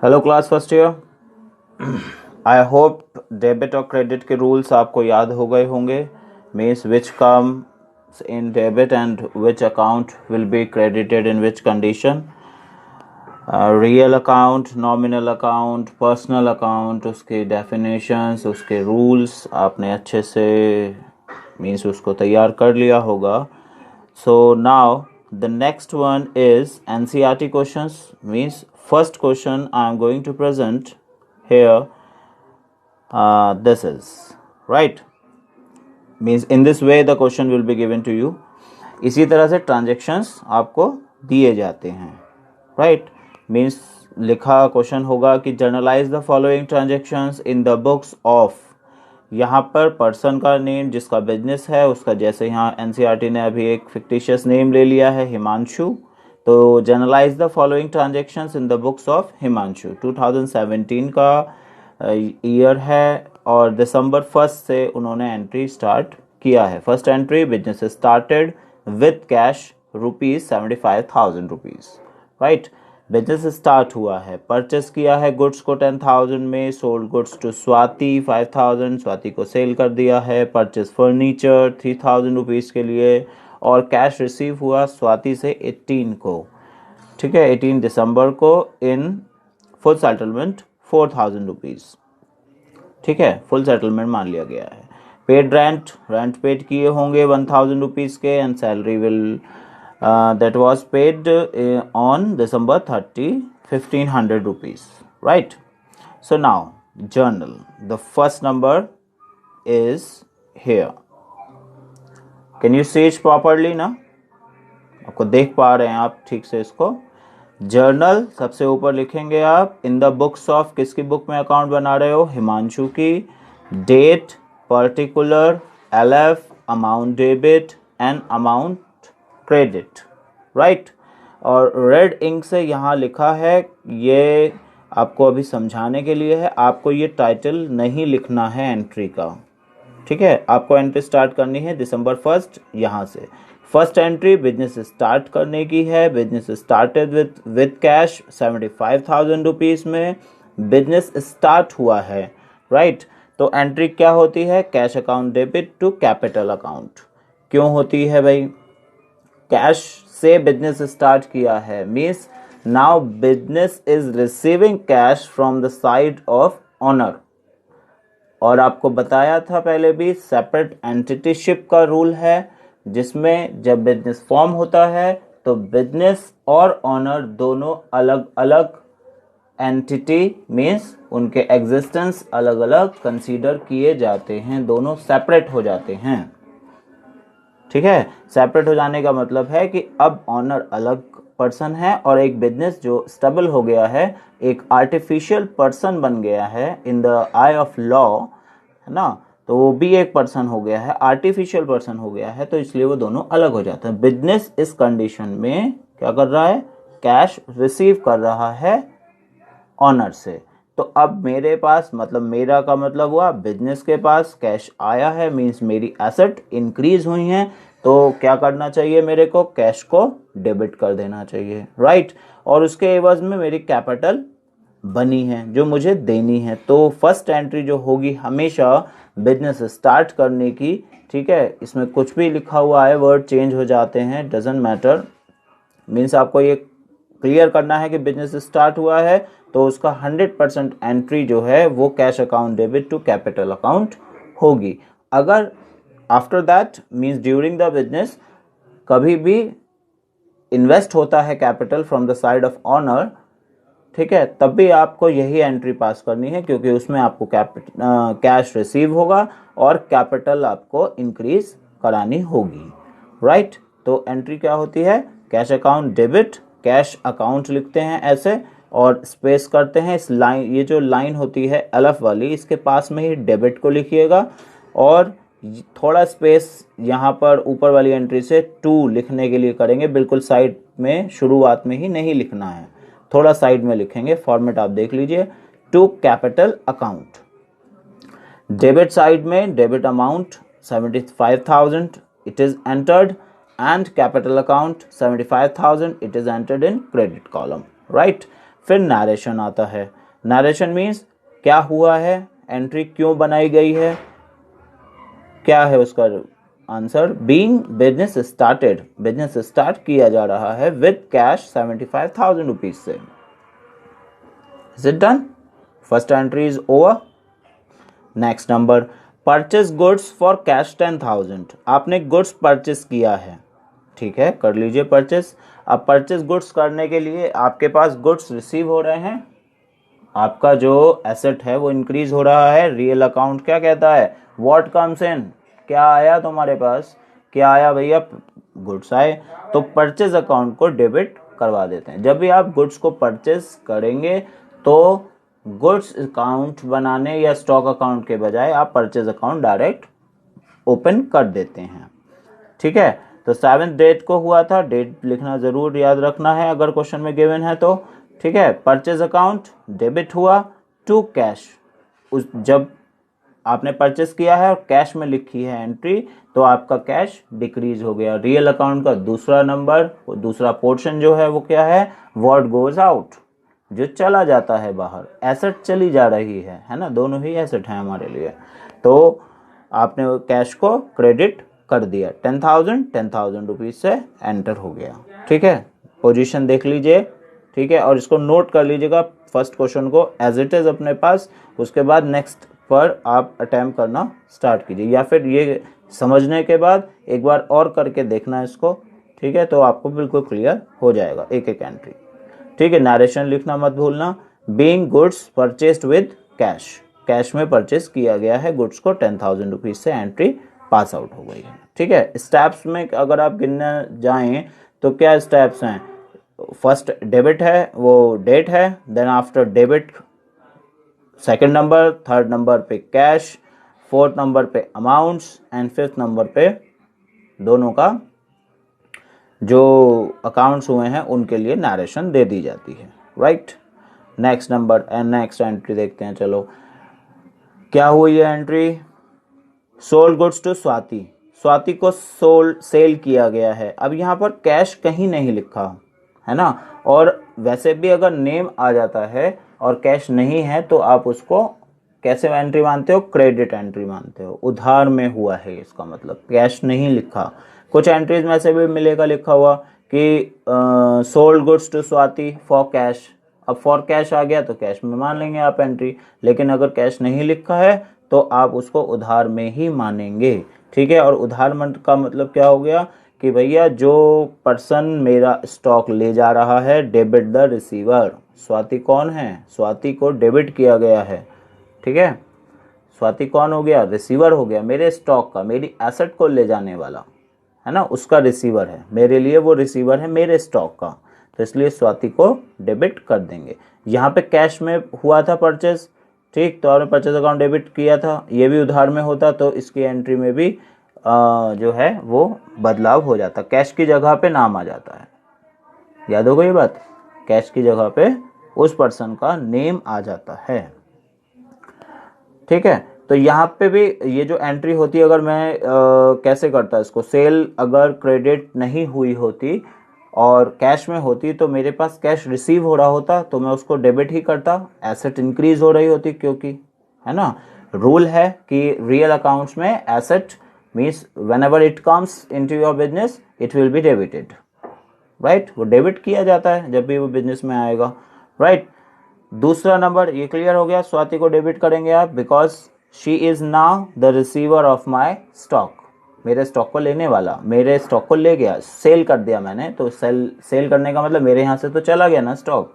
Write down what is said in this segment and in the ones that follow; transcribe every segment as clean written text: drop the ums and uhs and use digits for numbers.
Hello class first year. I hope debit और credit के rules आपको याद हो गए होंगे। Means which comes in debit and which account will be credited in which condition. Real account, nominal account, personal account, उसके definitions, उसके rules आपने अच्छे से मीन्स उसको तैयार कर लिया होगा। So now the next one is NCERT questions. Means first question I am going to present here. This is right. Means in this way the question will be given to you. इसी तरह से transactions आपको दिए जाते हैं, right. Means लिखा question होगा कि generalized the following transactions in the books of, यहाँ पर पर्सन का नेम जिसका बिजनेस है उसका, जैसे यहाँ एनसीईआरटी ने अभी एक फिक्टिशियस नेम ले लिया है हिमांशु, तो generalized the following transactions in the books of Himanshu. 2017 का ईयर है और दिसंबर 1 से उन्होंने एंट्री स्टार्ट किया है। First entry, business started with cash ₹75,000, right. Business start हुआ है, परचेस किया है गुड्स को 10,000 में, sold goods to Swati 5,000, Swati को सेल कर दिया है। परचेस फर्नीचर 3,000 रुपीज़ के लिए और कैश रिसीव हुआ स्वाति से 18 को, ठीक है, 18 दिसंबर को इन फुल सेटलमेंट 4,000 रुपीज़, ठीक है, फुल सेटलमेंट मान लिया गया है। पेड रेंट, रेंट पेड किए होंगे 1,000 रुपीज़ के and salary will that was paid on December 30, 1,500 rupees, right? So now journal, the first number is here. Can you see it properly ना? आपको देख पा रहे हैं आप ठीक से इसको? जर्नल सबसे ऊपर लिखेंगे आप। इन द बुक्स ऑफ, किसकी बुक में अकाउंट बना रहे हो? हिमांशु की। Date, particular, LF, amount debit and amount credit, right. और रेड इंक से यहाँ लिखा है, ये आपको अभी समझाने के लिए है, आपको ये टाइटल नहीं लिखना है एंट्री का, ठीक है। आपको एंट्री स्टार्ट करनी है December 1 यहाँ से। फर्स्ट एंट्री बिजनेस स्टार्ट करने की है। Business started with cash 75,000 rupees में बिजनेस स्टार्ट हुआ है, राइट। तो एंट्री क्या होती है? Cash account debit to capital account. क्यों होती है भाई? कैश से बिजनेस स्टार्ट किया है, means now business is receiving cash from the side of owner. और आपको बताया था पहले भी, सेपरेट एंटिटीशिप का रूल है, जिसमें जब बिजनेस फॉर्म होता है तो बिजनेस और ऑनर दोनों अलग अलग एंटिटी, मीन्स उनके एग्जिस्टेंस अलग अलग कंसीडर किए जाते हैं, दोनों सेपरेट हो जाते हैं, ठीक है। सेपरेट हो जाने का मतलब है कि अब ऑनर अलग पर्सन है और एक बिजनेस जो स्टेबल हो गया है, एक आर्टिफिशियल पर्सन बन गया है in the I of law, है ना, तो वो भी एक पर्सन हो गया है, आर्टिफिशियल पर्सन हो गया है, तो इसलिए वो दोनों अलग हो जाते हैं। बिजनेस इस कंडीशन में क्या कर रहा है? कैश रिसीव कर रहा है ऑनर से। तो अब मेरे पास, मतलब मेरा का मतलब हुआ बिजनेस के पास कैश आया है, मीन्स मेरी एसेट इंक्रीज हुई हैं, तो क्या करना चाहिए मेरे को? कैश को डेबिट कर देना चाहिए, राइट। और उसके एवज में मेरी कैपिटल बनी है जो मुझे देनी है। तो फर्स्ट एंट्री जो होगी हमेशा बिजनेस स्टार्ट करने की, ठीक है। इसमें कुछ भी लिखा हुआ है, वर्ड चेंज हो जाते हैं, डजेंट मैटर। मीन्स आपको ये क्लियर करना है कि बिजनेस स्टार्ट हुआ है तो उसका 100% एंट्री जो है वो cash account debit to capital account होगी। अगर after that, means during the business, कभी भी इन्वेस्ट होता है capital from the side of owner, ठीक है, तब भी आपको यही एंट्री पास करनी है, क्योंकि उसमें आपको कैश रिसीव होगा और कैपिटल आपको इंक्रीज करानी होगी, राइट। तो एंट्री क्या होती है? Cash account debit, cash account लिखते हैं ऐसे और स्पेस करते हैं इस लाइन, ये जो लाइन होती है LF वाली, इसके पास में ही डेबिट को लिखिएगा और थोड़ा स्पेस यहाँ पर ऊपर वाली एंट्री से 2 लिखने के लिए करेंगे, बिल्कुल साइड में, शुरुआत में ही नहीं लिखना है, थोड़ा साइड में लिखेंगे। फॉर्मेट आप देख लीजिए, to capital account. Debit side में debit amount 75,000 it is entered and capital account 75,000 it is entered in credit column, right. फिर नरेशन आता है। नरेशन मीन्स क्या हुआ है, एंट्री क्यों बनाई गई है, क्या है उसका answer, being business started, business start किया जा रहा है विद कैश 75,000 रुपीज से। Is it done? First entry is over. Next number, purchase goods for cash 10,000। आपने गुड्स परचेस किया है, ठीक है, कर लीजिए परचेस। अब परचेस गुड्स करने के लिए आपके पास गुड्स रिसीव हो रहे हैं, आपका जो एसेट है वो इंक्रीज हो रहा है। रियल अकाउंट क्या कहता है, व्हाट कम्स इन, क्या आया तुम्हारे पास, क्या आया भैया, गुड्स आए, तो परचेज अकाउंट को डेबिट करवा देते हैं। जब भी आप गुड्स को परचेज करेंगे तो गुड्स अकाउंट बनाने या स्टॉक अकाउंट के बजाय आप परचेज अकाउंट डायरेक्ट ओपन कर देते हैं, ठीक है। तो 7 डेट को हुआ था, डेट लिखना जरूर याद रखना है अगर क्वेश्चन में गिवन है तो, ठीक है। परचेज अकाउंट डेबिट हुआ टू कैश, उस जब आपने परचेस किया है और कैश में लिखी है एंट्री तो आपका कैश डिक्रीज हो गया। रियल अकाउंट का दूसरा नंबर, दूसरा पोर्शन जो है वो क्या है, व्हाट गोज आउट, जो चला जाता है बाहर, एसेट चली जा रही है ना, दोनों ही एसेट हैं हमारे लिए। तो आपने कैश को क्रेडिट कर दिया, 10,000 रुपीज से एंटर हो गया, ठीक है। पोजीशन देख लीजिए, ठीक है, और इसको नोट कर लीजिएगा फर्स्ट क्वेश्चन को एज इट इज अपने पास, उसके बाद नेक्स्ट पर आप अटेम्प्ट करना स्टार्ट कीजिए, या फिर ये समझने के बाद एक बार और करके देखना इसको, ठीक है, तो आपको बिल्कुल क्लियर हो जाएगा एक एक एंट्री, ठीक है। नरेशन लिखना मत भूलना। Being goods purchased with cash, cash में परचेस किया गया है गुड्स को 10,000 रुपीज से, एंट्री पास आउट हो गई है, ठीक है। स्टेप्स में अगर आप गिनने जाएं तो क्या स्टेप्स हैं, फर्स्ट डेबिट है, वो डेट है, then after debit second number, third number पे कैश, फोर्थ नंबर पे अमाउंट्स एंड फिफ्थ नंबर पे दोनों का जो अकाउंट्स हुए हैं उनके लिए नरेशन दे दी जाती है, right. Next number and next entry देखते हैं, चलो क्या हुई है entry, sold goods to Swati, Swati को सेल किया गया है। अब यहाँ पर कैश कहीं नहीं लिखा है ना, और वैसे भी अगर नेम आ जाता है और कैश नहीं है तो आप उसको कैसे एंट्री मानते हो, क्रेडिट एंट्री मानते हो, उधार में हुआ है इसका मतलब, कैश नहीं लिखा। कुछ एंट्रीज में से भी मिलेगा लिखा हुआ कि sold goods to Swati for cash, अब फॉर कैश आ गया तो कैश में मान लेंगे आप एंट्री, लेकिन अगर कैश नहीं लिखा है तो आप उसको उधार में ही मानेंगे, ठीक है। और उधार का मतलब क्या हो गया कि भैया जो पर्सन मेरा स्टॉक ले जा रहा है, डेबिट द रिसीवर, स्वाति कौन है, स्वाति को डेबिट किया गया है, ठीक है। स्वाति कौन हो गया, रिसीवर हो गया मेरे स्टॉक का, मेरी एसेट को ले जाने वाला है ना, उसका रिसीवर है, मेरे लिए वो रिसीवर है मेरे स्टॉक का, तो इसलिए स्वाति को डेबिट कर देंगे। यहाँ पे कैश में हुआ था परचेज, ठीक, तो आपने परचेज अकाउंट डेबिट किया था, ये भी उधार में होता तो इसकी एंट्री में भी जो है वो बदलाव हो जाता, कैश की जगह पे नाम आ जाता है, याद होगा ये बात, कैश की जगह पे उस पर्सन का नेम आ जाता है, ठीक है। तो यहाँ पे भी ये जो एंट्री होती है, अगर मैं कैसे करता इसको, सेल अगर क्रेडिट नहीं हुई होती और कैश में होती तो मेरे पास कैश रिसीव हो रहा होता तो मैं उसको डेबिट ही करता, एसेट इंक्रीज हो रही होती, क्योंकि है ना, रूल है कि रियल अकाउंट्स में asset means whenever it comes into your business it will be debited, right, वो डेबिट किया जाता है जब भी वो बिजनेस में आएगा, राइट। दूसरा नंबर ये क्लियर हो गया, स्वाति को डेबिट करेंगे आप because she is now the receiver of my stock, मेरे स्टॉक को लेने वाला, मेरे स्टॉक को ले गया, सेल कर दिया मैंने, तो सेल करने का मतलब मेरे यहाँ से तो चला गया ना स्टॉक,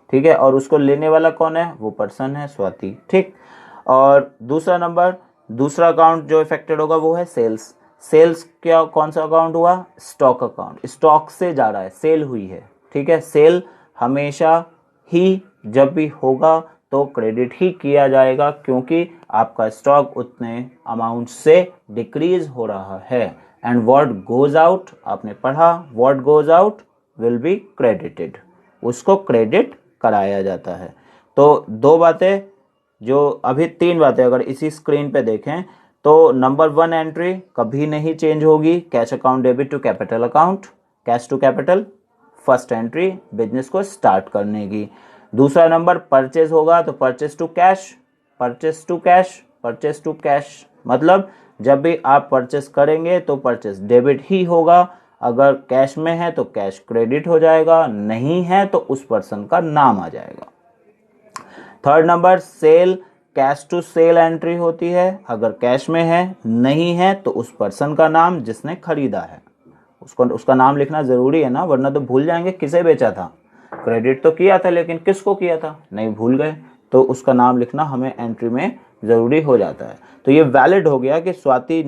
ठीक है, और उसको लेने वाला कौन है, वो पर्सन है स्वाति, ठीक। और दूसरा नंबर, दूसरा अकाउंट जो इफेक्टेड होगा वो है सेल्स, सेल्स क्या कौन सा अकाउंट हुआ, स्टॉक अकाउंट, स्टॉक से जा रहा है, सेल हुई है, ठीक है। सेल हमेशा ही जब भी होगा तो क्रेडिट ही किया जाएगा क्योंकि आपका स्टॉक उतने अमाउंट से डिक्रीज हो रहा है, एंड व्हाट गोज आउट आपने पढ़ा, what goes out will be credited, उसको क्रेडिट कराया जाता है। तो दो बातें, जो अभी तीन बातें अगर इसी स्क्रीन पे देखें तो नंबर 1 एंट्री कभी नहीं चेंज होगी, cash account debit to capital account, cash to capital, first entry business को स्टार्ट करने की। दूसरा नंबर परचेज होगा तो purchase to cash, purchase to cash, purchase to cash मतलब जब भी आप परचेस करेंगे तो परचेस डेबिट ही होगा, अगर कैश में है तो कैश क्रेडिट हो जाएगा, नहीं है तो उस पर्सन का नाम आ जाएगा। Third number sale, cash to sale entry होती है, अगर कैश में है, नहीं है तो उस पर्सन का नाम जिसने खरीदा है, उसका नाम लिखना जरूरी है ना, वरना तो भूल जाएंगे किसे बेचा था। क्रेडिट तो किया था लेकिन किसको किया था नहीं भूल गए, तो उसका नाम लिखना हमें एंट्री में जरूरी हो जाता है। तो ये वैलिड हो गया कि स्वाति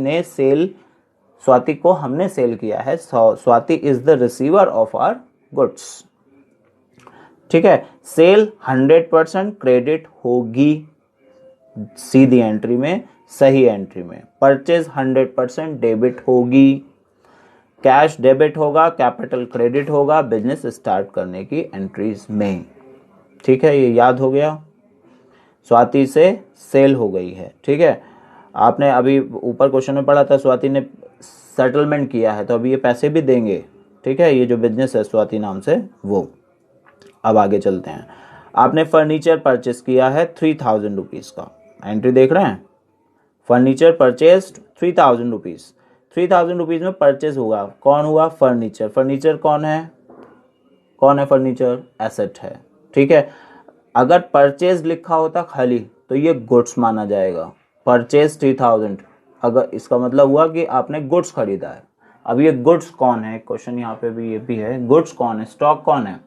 को हमने सेल किया है, Swati is the receiver of our goods. ठीक है, सेल 100% क्रेडिट होगी सीधी एंट्री में, सही एंट्री में। परचेज 100% डेबिट होगी, कैश डेबिट होगा, कैपिटल क्रेडिट होगा बिजनेस स्टार्ट करने की एंट्रीज में। ठीक है, ये याद हो गया। स्वाति से सेल हो गई है। ठीक है, आपने अभी ऊपर क्वेश्चन में पढ़ा था स्वाति ने सेटलमेंट किया है, तो अभी ये पैसे भी देंगे। ठीक है, ये जो बिजनेस है स्वाति नाम से वो। अब आगे चलते हैं। आपने फर्नीचर परचेस किया है 3000 रुपीज़ का, एंट्री देख रहे हैं, फर्नीचर परचेस्ड 3000 रुपीज़। 3000 रुपीज़ में परचेज हुआ, कौन हुआ, फर्नीचर। फर्नीचर कौन है, कौन है फर्नीचर, एसेट है। ठीक है, अगर परचेज लिखा होता खाली तो ये गुड्स माना जाएगा। परचेज 3000, अगर इसका मतलब हुआ कि आपने गुड्स खरीदा है। अब ये गुड्स कौन है, क्वेश्चन यहाँ पे भी ये भी है, गुड्स कौन है, स्टॉक कौन है।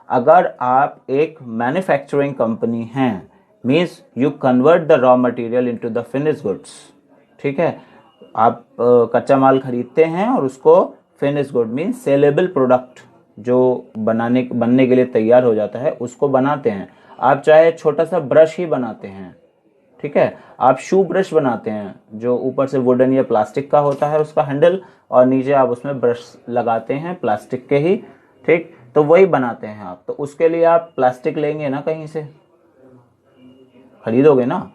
अगर आप एक मैन्युफैक्चरिंग कंपनी हैं, means you convert the raw material into the finish goods. ठीक है, आप कच्चा माल खरीदते हैं और उसको finish good means saleable product जो बनने के लिए तैयार हो जाता है उसको बनाते हैं। आप चाहे छोटा सा ब्रश ही बनाते हैं, ठीक है, आप शू ब्रश बनाते हैं जो ऊपर से वुडन या प्लास्टिक का होता है उसका हैंडल, और नीचे आप उसमें ब्रश लगाते हैं प्लास्टिक के ही। ठीक, तो वही बनाते हैं आप, तो उसके लिए आप प्लास्टिक लेंगे ना, कहीं से खरीदोगे ना,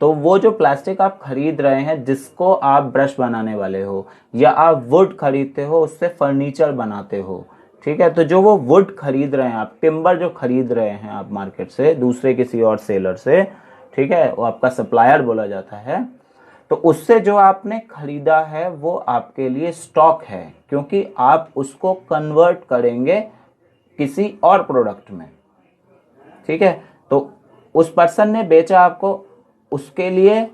तो वो जो प्लास्टिक आप खरीद रहे हैं जिसको आप ब्रश बनाने वाले हो, या आप वुड खरीदते हो उससे फर्नीचर बनाते हो। ठीक है, तो जो वो वुड खरीद रहे हैं आप, टिम्बर जो खरीद रहे हैं आप मार्केट से दूसरे किसी और सेलर से, ठीक है, वो आपका सप्लायर बोला जाता है, तो उससे जो आपने खरीदा है वो आपके लिए स्टॉक है, क्योंकि आप उसको कन्वर्ट करेंगे किसी और प्रोडक्ट में। ठीक है, तो उस पर्सन ने बेचा आपको, उसके लिए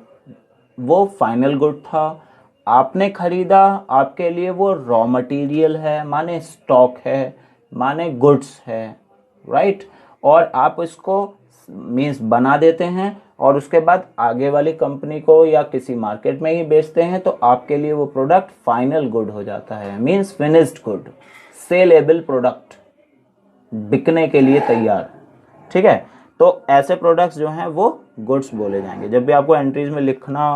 वो फाइनल गुड था, आपने खरीदा, आपके लिए वो रॉ मटेरियल है, माने स्टॉक है, माने गुड्स है, राइट। और आप इसको मीन्स बना देते हैं और उसके बाद आगे वाली कंपनी को या किसी मार्केट में ही बेचते हैं, तो आपके लिए वो प्रोडक्ट फाइनल गुड हो जाता है, means finished good, saleable product, बिकने के लिए तैयार। ठीक है, तो ऐसे प्रोडक्ट्स जो हैं वो गुड्स बोले जाएंगे। जब भी आपको एंट्रीज में लिखना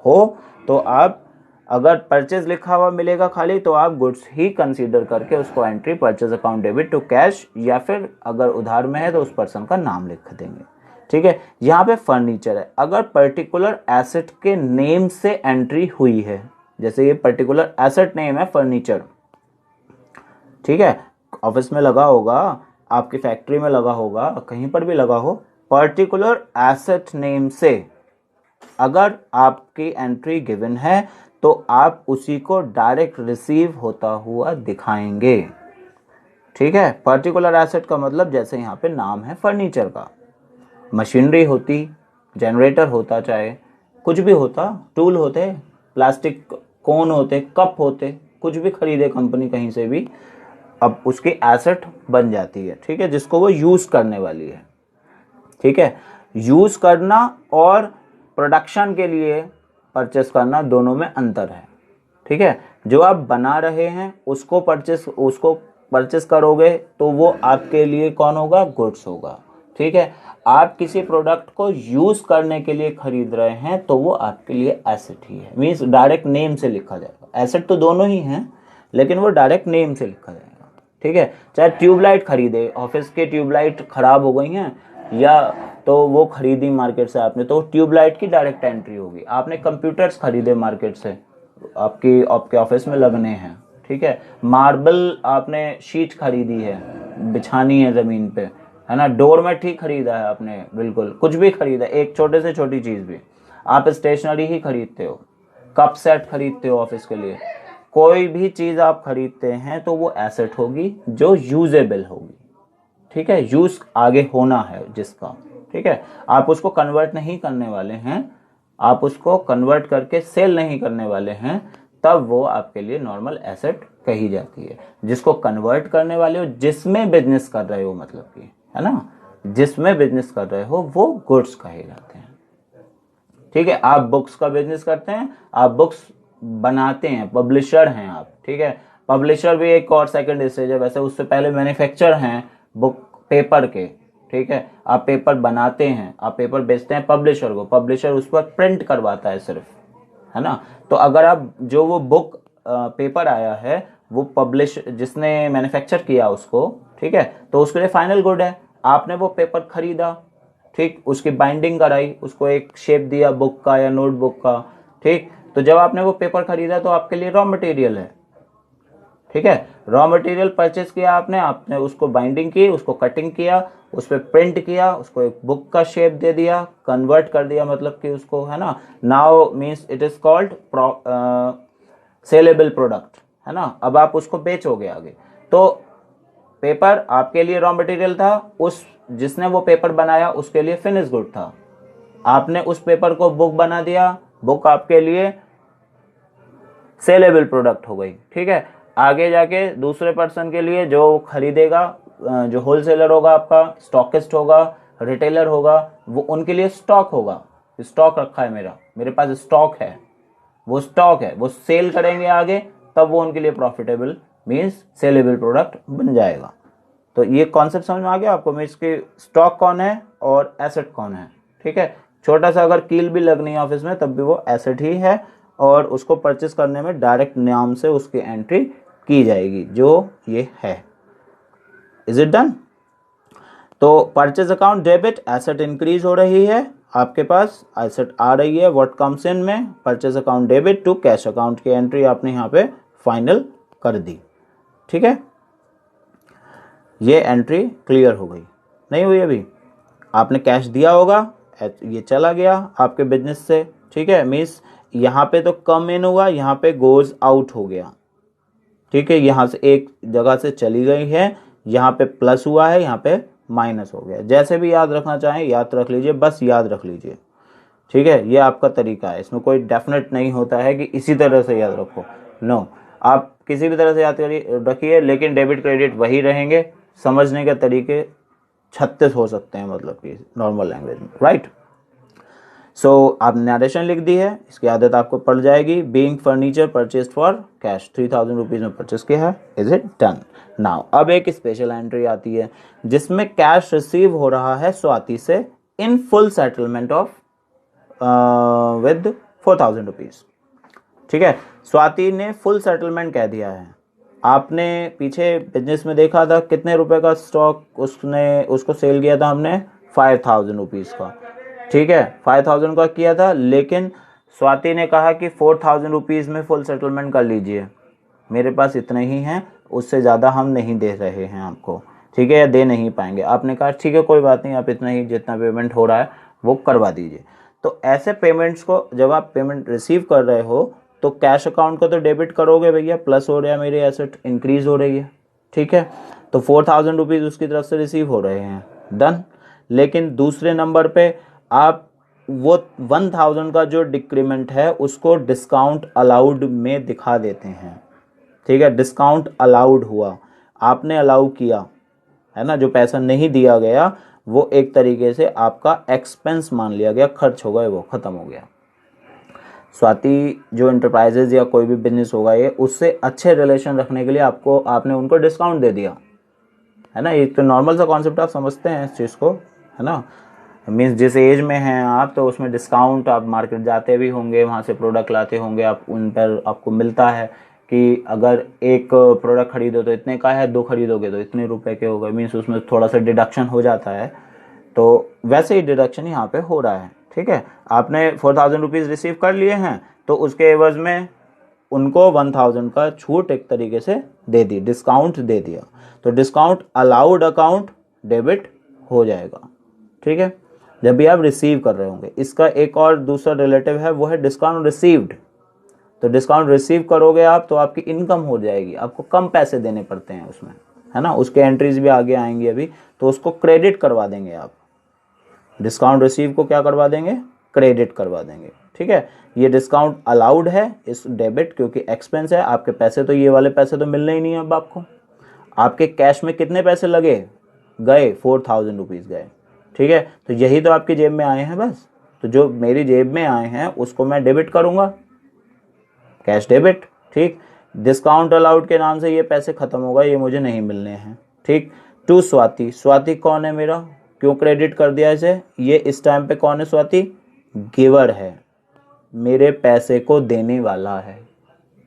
हो तो आप, अगर परचेज लिखा हुआ मिलेगा खाली तो आप गुड्स ही कंसीडर करके उसको entry purchase account debit to cash, या फिर अगर उधार में है तो उस पर्सन का नाम लिख देंगे। ठीक है, यहाँ पे फर्नीचर है, अगर पर्टिकुलर एसेट के नेम से एंट्री हुई है, जैसे ये पर्टिकुलर एसेट नेम है फर्नीचर, ठीक है, ऑफिस में लगा होगा, आपकी फैक्ट्री में लगा होगा, कहीं पर भी लगा हो, पर्टिकुलर एसेट नेम से अगर आपकी एंट्री गिवन है तो आप उसी को डायरेक्ट रिसीव होता हुआ दिखाएंगे। ठीक है, पर्टिकुलर एसेट का मतलब जैसे यहाँ पे नाम है फर्नीचर का, मशीनरी होती, जनरेटर होता, चाहे कुछ भी होता, टूल होते, प्लास्टिक कोन होते, कप होते, कुछ भी खरीदे कंपनी कहीं से भी, अब उसकी एसेट बन जाती है। ठीक है, जिसको वो यूज करने वाली है। ठीक है, यूज करना और प्रोडक्शन के लिए परचेस करना दोनों में अंतर है। ठीक है, जो आप बना रहे हैं उसको परचेस करोगे तो वो आपके लिए कौन होगा, गुड्स होगा। ठीक है, आप किसी प्रोडक्ट को यूज करने के लिए खरीद रहे हैं तो वो आपके लिए एसेट ही है, मीन्स डायरेक्ट नेम से लिखा जाएगा। एसेट तो दोनों ही हैं लेकिन वो डायरेक्ट नेम से लिखा जाएगा। ठीक है, चाहे ट्यूबलाइट खरीदे, ऑफिस के ट्यूबलाइट खराब हो गई हैं या तो वो खरीदी मार्केट से आपने, तो ट्यूबलाइट की डायरेक्ट एंट्री होगी। आपने कंप्यूटर्स खरीदे मार्केट से, आपके ऑफिस में लगने हैं, ठीक है। मार्बल आपने शीट खरीदी है, बिछानी है ज़मीन पे, है ना। डोरमेट ही खरीदा है आपने, बिल्कुल कुछ भी खरीदा, एक छोटे से छोटी चीज़ भी। आप स्टेशनरी ही खरीदते हो, कप सेट खरीदते हो ऑफिस के लिए, कोई भी चीज़ आप खरीदते हैं तो वो एसेट होगी जो यूजेबल होगी, ठीक है। यूज आगे होना है जिसका, ठीक है। आप उसको कन्वर्ट नहीं करने वाले हैं, आप उसको कन्वर्ट करके सेल नहीं करने वाले हैं, तब वो आपके लिए नॉर्मल एसेट कही जाती है। जिसको कन्वर्ट करने वाले हो, जिसमें बिजनेस कर रहे हो, मतलब कि, है ना, जिसमें बिजनेस कर रहे हो, वो गुड्स कहे जाते हैं, ठीक है। आप बुक्स का बिजनेस करते हैं, आप बुक्स बनाते हैं, पब्लिशर हैं आप, ठीक है। पब्लिशर भी एक और सेकंड स्टेज है, वैसे उससे पहले मैन्युफैक्चर हैं बुक पेपर के, ठीक है। आप पेपर बनाते हैं, आप पेपर बेचते हैं पब्लिशर को, पब्लिशर उस पर प्रिंट करवाता है सिर्फ, है ना। तो अगर आप जो वो बुक पेपर आया है वो पब्लिश जिसने मैन्युफैक्चर किया उसको, ठीक है, तो उसके लिए फाइनल गुड है। आपने वो पेपर खरीदा, ठीक, उसकी बाइंडिंग कराई, उसको एक शेप दिया बुक का या नोटबुक का, ठीक। तो जब आपने वो पेपर खरीदा तो आपके लिए रॉ मटेरियल है, ठीक है। रॉ मटेरियल परचेस किया आपने, आपने उसको बाइंडिंग की, उसको कटिंग किया, उस पर प्रिंट किया, उसको एक बुक का शेप दे दिया, कन्वर्ट कर दिया, मतलब कि उसको, है ना। Now means it is called saleable product, है ना। अब आप उसको बेचोगे आगे। तो पेपर आपके लिए रॉ मटेरियल था, उस जिसने वो पेपर बनाया उसके लिए फिनिश गुड था। आपने उस पेपर को बुक बना दिया, बुक आपके लिए सेलेबल प्रोडक्ट हो गई, ठीक है। आगे जाके दूसरे पर्सन के लिए जो खरीदेगा, जो होलसेलर होगा, आपका स्टॉकिस्ट होगा, रिटेलर होगा, वो उनके लिए स्टॉक होगा। स्टॉक रखा है मेरा, मेरे पास स्टॉक है, वो स्टॉक है, वो सेल करेंगे आगे, तब वो उनके लिए प्रॉफिटेबल मीन्स सेलेबल प्रोडक्ट बन जाएगा। तो ये कॉन्सेप्ट समझ में आ गया आपको, मीन्स कि स्टॉक कौन है और एसेट कौन है, ठीक है। छोटा सा अगर कील भी लगनी है ऑफिस में तब भी वो एसेट ही है, और उसको परचेस करने में डायरेक्ट नाम से उसकी एंट्री की जाएगी, जो ये है। Is it done? तो purchase account debit, asset increase हो रही है, आपके पास एसेट आ रही है, व्हाट कम्स इन में purchase account debit to cash account की एंट्री आपने यहाँ पे फाइनल कर दी, ठीक है। ये एंट्री क्लियर हो गई, नहीं हुई अभी? आपने कैश दिया होगा, ये चला गया आपके बिजनेस से, ठीक है। मीन्स यहाँ पे तो कम इन हुआ, यहाँ पे गोज आउट हो गया, ठीक है। यहाँ से एक जगह से चली गई है, यहाँ पे प्लस हुआ है, यहाँ पे माइनस हो गया। जैसे भी याद रखना चाहें याद रख लीजिए, बस याद रख लीजिए, ठीक है। ये आपका तरीका है, इसमें कोई डेफिनेट नहीं होता है कि इसी तरह से याद रखो, नो। आप किसी भी तरह से याद रखिए, लेकिन डेबिट क्रेडिट वही रहेंगे, समझने के तरीके 36 हो सकते हैं, मतलब कि नॉर्मल लैंग्वेज में, राइट। सो आप नरेशन लिख दी है, इसकी आदत आपको पड़ जाएगी। Being furniture purchase for cash, 3000 rupees में परचेज किया है, इज इट डन? नाउ अब एक स्पेशल एंट्री आती है जिसमें कैश रिसीव हो रहा है स्वाति से in full settlement of with 4000 rupees, ठीक है। स्वाति ने फुल सेटलमेंट कह दिया है। आपने पीछे बिजनेस में देखा था कितने रुपए का स्टॉक उसको सेल किया था हमने, 5000 रुपीज़ का, ठीक है। 5000 का किया था, लेकिन स्वाति ने कहा कि 4000 रुपीज़ में फुल सेटलमेंट कर लीजिए, मेरे पास इतने ही हैं, उससे ज़्यादा हम नहीं दे रहे हैं आपको, ठीक है, या दे नहीं पाएंगे। आपने कहा ठीक है कोई बात नहीं, आप इतना ही जितना पेमेंट हो रहा है वो करवा दीजिए। तो ऐसे पेमेंट्स को जब आप पेमेंट रिसीव कर रहे हो तो कैश अकाउंट को तो डेबिट करोगे भैया, प्लस हो रहा है, मेरी एसेट इंक्रीज हो रही है, ठीक है। तो 4000 रुपीज़ उसकी तरफ से रिसीव हो रहे हैं, डन। लेकिन दूसरे नंबर पे आप वो 1000 का जो डिक्रीमेंट है उसको डिस्काउंट अलाउड में दिखा देते हैं, ठीक है। डिस्काउंट अलाउड हुआ, आपने अलाउ किया, है ना। जो पैसा नहीं दिया गया वो एक तरीके से आपका एक्सपेंस मान लिया गया, खर्च हो गए, वो खत्म हो गया। स्वाति जो इंटरप्राइजेज या कोई भी बिजनेस होगा ये, उससे अच्छे रिलेशन रखने के लिए आपने उनको डिस्काउंट दे दिया, है ना। ये तो नॉर्मल सा कॉन्सेप्ट, आप समझते हैं इस चीज़ को, है ना। मीन्स जिस एज में हैं आप तो उसमें डिस्काउंट, आप मार्केट जाते भी होंगे, वहाँ से प्रोडक्ट लाते होंगे, आप उन पर आपको मिलता है कि अगर एक प्रोडक्ट खरीदो तो इतने का है, 2 खरीदोगे तो इतने रुपए के हो गए, मीन्स उसमें थोड़ा सा डिडक्शन हो जाता है। तो वैसे ही डिडक्शन यहाँ पे हो रहा है, ठीक है। आपने 4000 रुपीज़ रिसीव कर लिए हैं, तो उसके एवज में उनको 1000 का छूट एक तरीके से दे दी, डिस्काउंट दे दिया, तो डिस्काउंट अलाउड अकाउंट डेबिट हो जाएगा। ठीक है, जब भी आप रिसीव कर रहे होंगे। इसका एक और दूसरा रिलेटिव है, वो है डिस्काउंट रिसीव्ड। तो डिस्काउंट रिसीव करोगे आप तो आपकी इनकम हो जाएगी, आपको कम पैसे देने पड़ते हैं उसमें, है ना, उसके एंट्रीज भी आगे आएंगी अभी, तो उसको क्रेडिट करवा देंगे आप। डिस्काउंट रिसीव को क्या करवा देंगे, क्रेडिट करवा देंगे। ठीक है, ये डिस्काउंट अलाउड है, इस डेबिट, क्योंकि एक्सपेंस है, आपके पैसे तो ये वाले पैसे तो मिलने ही नहीं है अब आपको। आपके कैश में कितने पैसे लगे गए, 4000 रुपीज़ गए। ठीक है, तो यही तो आपकी जेब में आए हैं बस, तो जो मेरी जेब में आए हैं उसको मैं डेबिट करूंगा, कैश डेबिट। ठीक, डिस्काउंट अलाउड के नाम से ये पैसे खत्म होगा, ये मुझे नहीं मिलने हैं। ठीक, टू स्वाति, स्वाति कौन है मेरा, क्यों क्रेडिट कर दिया इसे, ये इस टाइम पे कौन है, स्वाति गिवर है, मेरे पैसे को देने वाला है।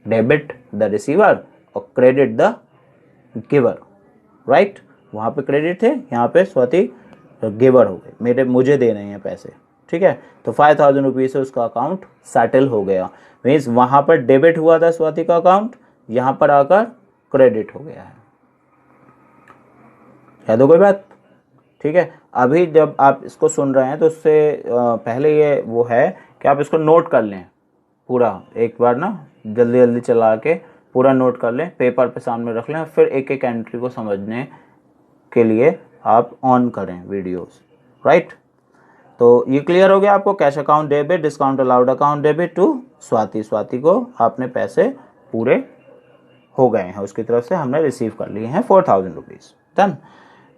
डेबिट द रिसीवर और क्रेडिट द गिवर, राइट, वहां पे क्रेडिट थे, यहाँ पे स्वाति गिवर हो गए, मुझे दे रहे हैं पैसे। ठीक है, तो 5000 रुपीज से उसका अकाउंट सेटल हो गया, मीन्स वहां पर डेबिट हुआ था स्वाति का अकाउंट, यहां पर आकर क्रेडिट हो गया है। याद हो कोई बात। ठीक है, अभी जब आप इसको सुन रहे हैं तो उससे पहले ये वो है कि आप इसको नोट कर लें पूरा, एक बार ना जल्दी जल्दी चला के पूरा नोट कर लें, पेपर पे सामने रख लें, फिर एक एक एंट्री को समझने के लिए आप ऑन करें वीडियोस, राइट। तो ये क्लियर हो गया आपको, cash account debit, discount allowed account debit to Swati, Swati को आपने पैसे पूरे हो गए हैं, उसकी तरफ से हमने रिसीव कर लिए हैं 4000 rupees. Done.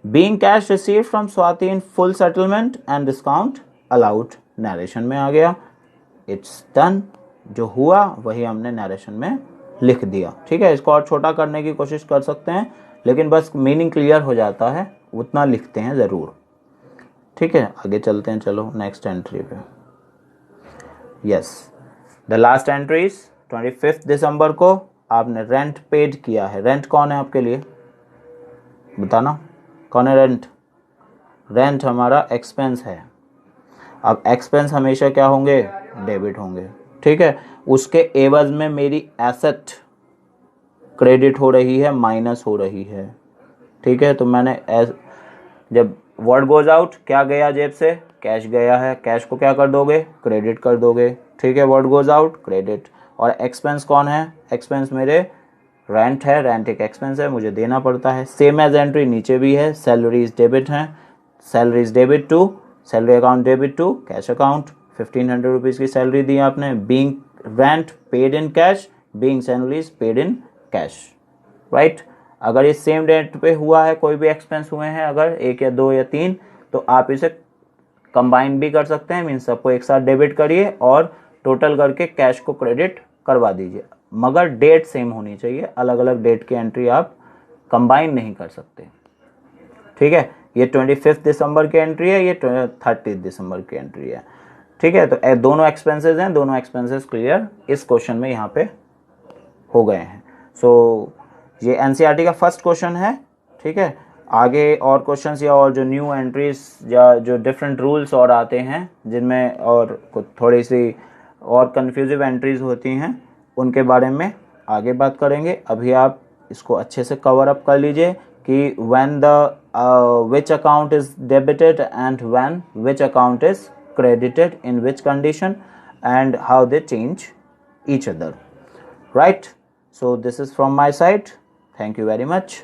Being cash receive from Swati in full settlement and discount allowed, narration में आ गया, इट्स डन, जो हुआ वही हमने नरेशन में लिख दिया। ठीक है, इसको और छोटा करने की कोशिश कर सकते हैं, लेकिन बस मीनिंग क्लियर हो जाता है उतना लिखते हैं ज़रूर। ठीक है, आगे चलते हैं, चलो नेक्स्ट एंट्री पे। यस, द लास्ट एंट्रीज 25 दिसंबर को आपने रेंट पेड किया है। रेंट कौन है आपके लिए, बताना कौन है रेंट। रेंट हमारा एक्सपेंस है। अब एक्सपेंस हमेशा क्या होंगे, डेबिट होंगे। ठीक है, उसके एवज में मेरी एसेट क्रेडिट हो रही है, माइनस हो रही है। ठीक है, तो मैंने जब वर्ड गोज आउट, क्या गया जेब से, कैश गया है, कैश को क्या कर दोगे, क्रेडिट कर दोगे। ठीक है, वर्ड गोज आउट क्रेडिट। और एक्सपेंस कौन है, एक्सपेंस मेरे रेंट है, रेंट एक एक्सपेंस है, मुझे देना पड़ता है। सेम एज एंट्री नीचे भी है, सैलरीज डेबिट है, salaries debit to salary account debit to cash account, 1500 rupees की सैलरी दी आपने, being rent paid in cash, being salaries paid in cash, right. अगर ये सेम डेट पे हुआ है, कोई भी एक्सपेंस हुए हैं अगर 1 या 2 या 3, तो आप इसे कंबाइन भी कर सकते हैं, मीन्स सबको एक साथ डेबिट करिए और टोटल करके कैश को क्रेडिट करवा दीजिए, मगर डेट सेम होनी चाहिए, अलग अलग डेट की एंट्री आप कंबाइन नहीं कर सकते। ठीक है, ये 25 दिसंबर की एंट्री है, ये 30 दिसंबर की एंट्री है। ठीक है, तो दोनों एक्सपेंसेस हैं, दोनों एक्सपेंसेस क्लियर इस क्वेश्चन में यहाँ पे हो गए हैं। सो ये एनसीईआरटी का फर्स्ट क्वेश्चन है। ठीक है, आगे और क्वेश्चंस या और जो न्यू एंट्रीज या जो डिफरेंट रूल्स और आते हैं जिनमें और कुछ थोड़ी सी और कंफ्यूजिव एंट्रीज होती हैं, उनके बारे में आगे बात करेंगे। अभी आप इसको अच्छे से कवर अप कर लीजिए कि when the which account is debited and when which account is credited in which condition and how they change each other, right? So this is from my side. Thank you very much.